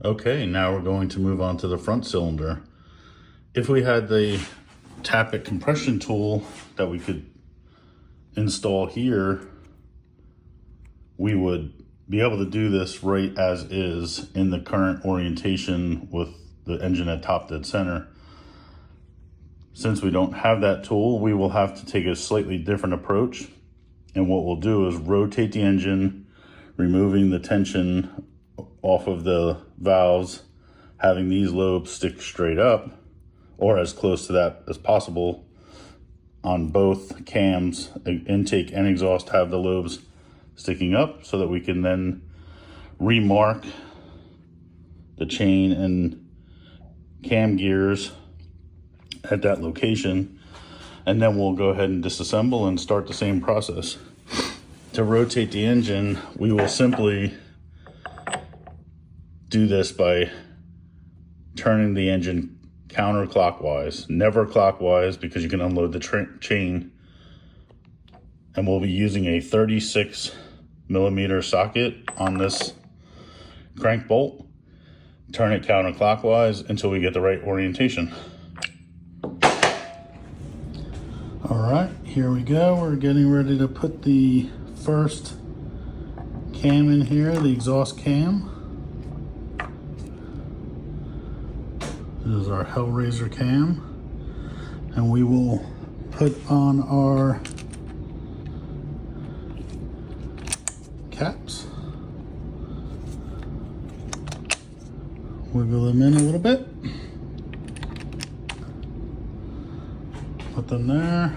Okay, now we're going to move on to the front cylinder. If we had the tappet compression tool that we could install here, we would be able to do this right as is in the current orientation with the engine at top dead center. Since we don't have that tool, we will have to take a slightly different approach. And what we'll do is rotate the engine, removing the tension off of the valves, having these lobes stick straight up or as close to that as possible on both cams. Intake and exhaust have the lobes sticking up so that we can then remark the chain and cam gears at that location, and then we'll go ahead and disassemble and start the same process. To rotate the engine, we will simply do this by turning the engine counterclockwise, never clockwise, because you can unload the chain. And we'll be using a 36mm socket on this crank bolt. Turn it counterclockwise until we get the right orientation. All right, here we go. We're getting ready to put the first cam in here, the exhaust cam. This is our HellRaiser cam. And we will put on our caps. Wiggle them in a little bit. Put them there.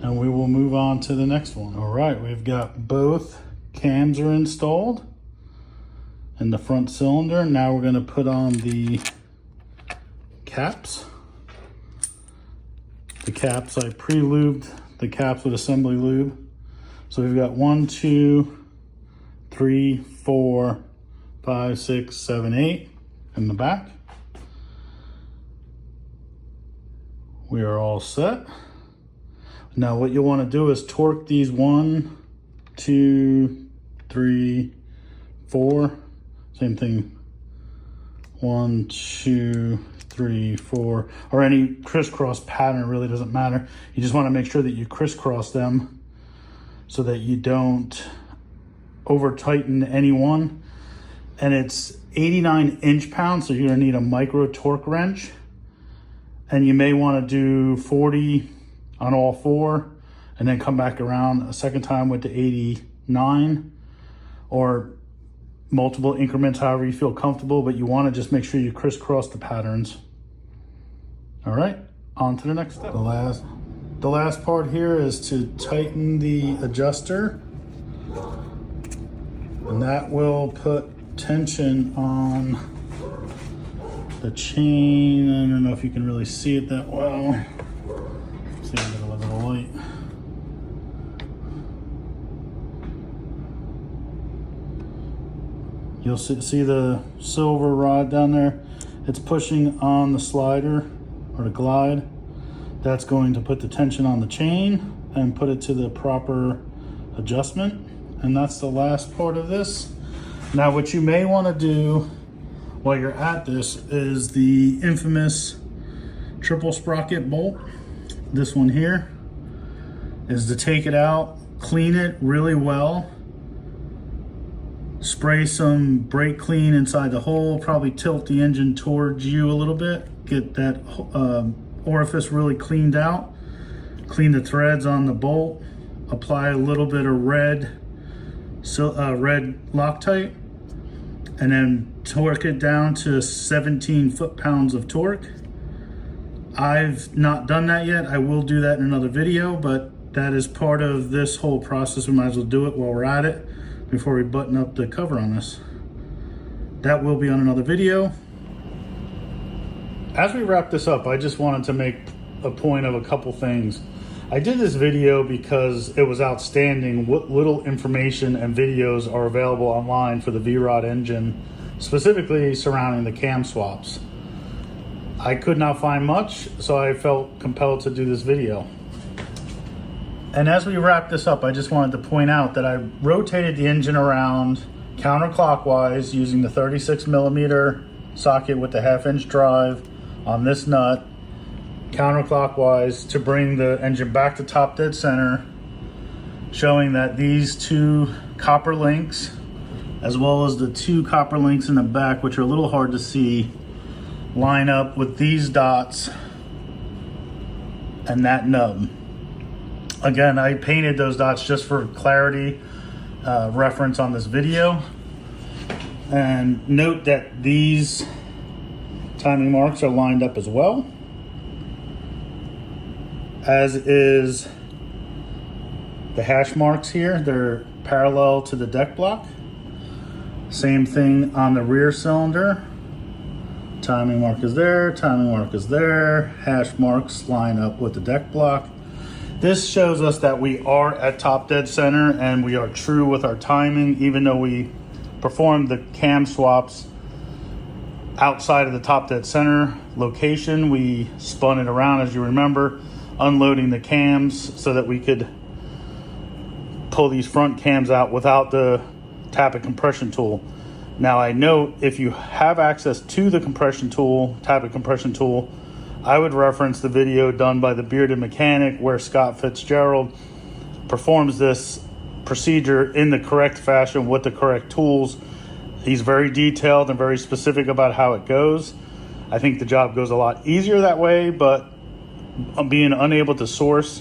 And we will move on to the next one. All right, we've got both cams are installed in the front cylinder. Now we're going to put on the caps. The caps, I pre-lubed the caps with assembly lube. So we've got 1, 2, 3, 4, 5, 6, 7, 8 in the back. We are all set. Now what you'll want to do is torque these 1, 2, 3, 4. Same thing. 1, 2, 3, 4, or any crisscross pattern. It really doesn't matter. You just want to make sure that you crisscross them so that you don't over tighten any one. And it's 89 inch-pounds, so you're gonna need a micro torque wrench. And you may want to do 40 on all 4 and then come back around a second time with the 89, or multiple increments, however you feel comfortable, but you want to just make sure you crisscross the patterns. All right, on to the next step. The last part here is to tighten the adjuster, and that will put tension on the chain. I don't know if you can really see it that well. Let's see if I get a little bit of light. You'll see the silver rod down there. It's pushing on the slider or the glide. That's going to put the tension on the chain and put it to the proper adjustment. And that's the last part of this. Now what you may want to do while you're at this is the infamous triple sprocket bolt. This one here is to take it out, clean it really well, spray some brake clean inside the hole, probably tilt the engine towards you a little bit, get that orifice really cleaned out, clean the threads on the bolt, apply a little bit of red Loctite, and then torque it down to 17 foot-pounds of torque. I've not done that yet. I will do that in another video, but that is part of this whole process. We might as well do it while we're at it before we button up the cover on this. That will be on another video. As we wrap this up, I just wanted to make a point of a couple things. I did this video because it was outstanding what little information and videos are available online for the Vrod engine, specifically surrounding the cam swaps. I could not find much, so I felt compelled to do this video. And as we wrap this up, I just wanted to point out that I rotated the engine around counterclockwise using the 36mm socket with the 1/2" drive on this nut, counterclockwise to bring the engine back to top dead center, showing that these 2 copper links, as well as the 2 copper links in the back, which are a little hard to see, line up with these dots and that nub. Again, I painted those dots just for clarity reference on this video. And note that these timing marks are lined up as well, as is the hash marks here. They're parallel to the deck block. Same thing on the rear cylinder. Timing mark is there, timing mark is there. Hash marks line up with the deck block. This shows us that we are at top dead center and we are true with our timing, even though we performed the cam swaps outside of the top dead center location. We spun it around, as you remember, unloading the cams so that we could pull these front cams out without the tappet compression tool. Now I note, if you have access to the compression tool, tappet compression tool, I would reference the video done by the Bearded Mechanic where Scott Fitzgerald performs this procedure in the correct fashion with the correct tools. He's very detailed and very specific about how it goes. I think the job goes a lot easier that way, but being unable to source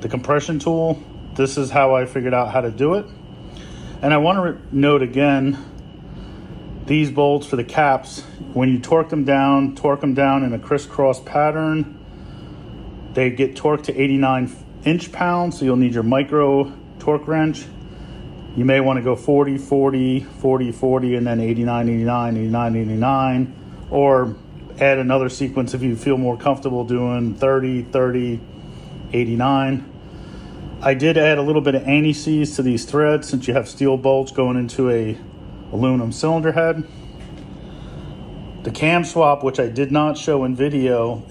the compression tool, this is how I figured out how to do it. And I want to note again, these bolts for the caps, when you torque them down in a crisscross pattern, they get torqued to 89 inch-pounds, so you'll need your micro torque wrench. You may want to go 40, 40, 40, 40, and then 89, 89, 89, 89, or add another sequence if you feel more comfortable doing 30, 30, 89. I did add a little bit of anti-seize to these threads since you have steel bolts going into a aluminum cylinder head. The cam swap, which I did not show in video,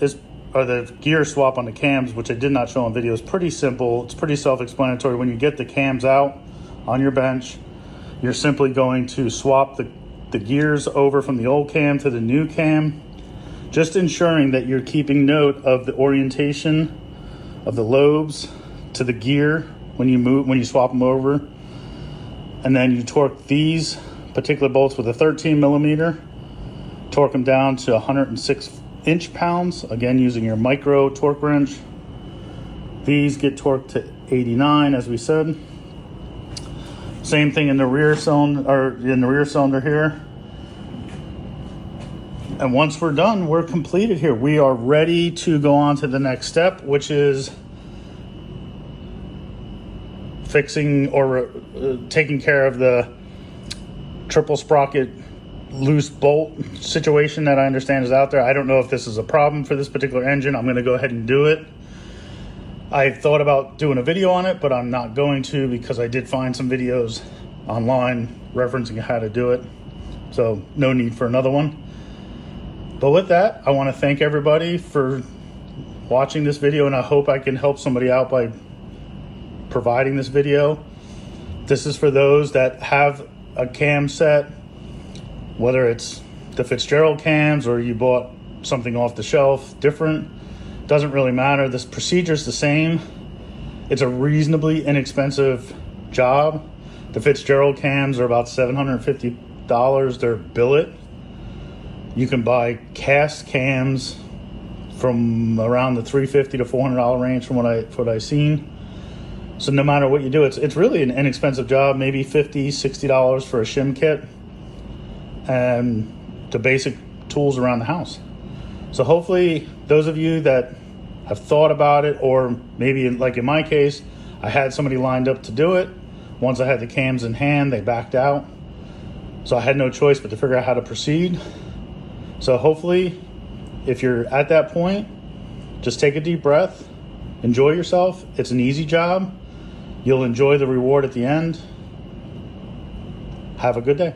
or the gear swap on the cams, which I did not show in video, is pretty simple. It's pretty self-explanatory. When you get the cams out on your bench, you're simply going to swap the gears over from the old cam to the new cam, just ensuring that you're keeping note of the orientation of the lobes to the gear when you swap them over. And then you torque these particular bolts with a 13mm, torque them down to 106 inch-pounds, again using your micro torque wrench. These get torqued to 89, as we said. Same thing in the rear cylinder, here. And once we're done, we're completed here. We are ready to go on to the next step, which is fixing or taking care of the triple sprocket loose bolt situation that I understand is out there. I don't know if this is a problem for this particular engine. I'm going to go ahead and do it. I thought about doing a video on it, but I'm not going to, because I did find some videos online referencing how to do it. So no need for another one. But with that, I want to thank everybody for watching this video, and I hope I can help somebody out by providing this video. This is for those that have a cam set, whether it's the Fitzgerald cams or you bought something off the shelf different, doesn't really matter. This procedure is the same. It's a reasonably inexpensive job. The Fitzgerald cams are about $750. They're billet. You can buy cast cams from around the $350 to $400 range from what I've seen. So no matter what you do, it's really an inexpensive job, maybe $50, $60 for a shim kit and the basic tools around the house. So hopefully those of you that have thought about it, or maybe like in my case, I had somebody lined up to do it. Once I had the cams in hand, they backed out. So I had no choice but to figure out how to proceed. So hopefully, if you're at that point, just take a deep breath, enjoy yourself. It's an easy job. You'll enjoy the reward at the end. Have a good day.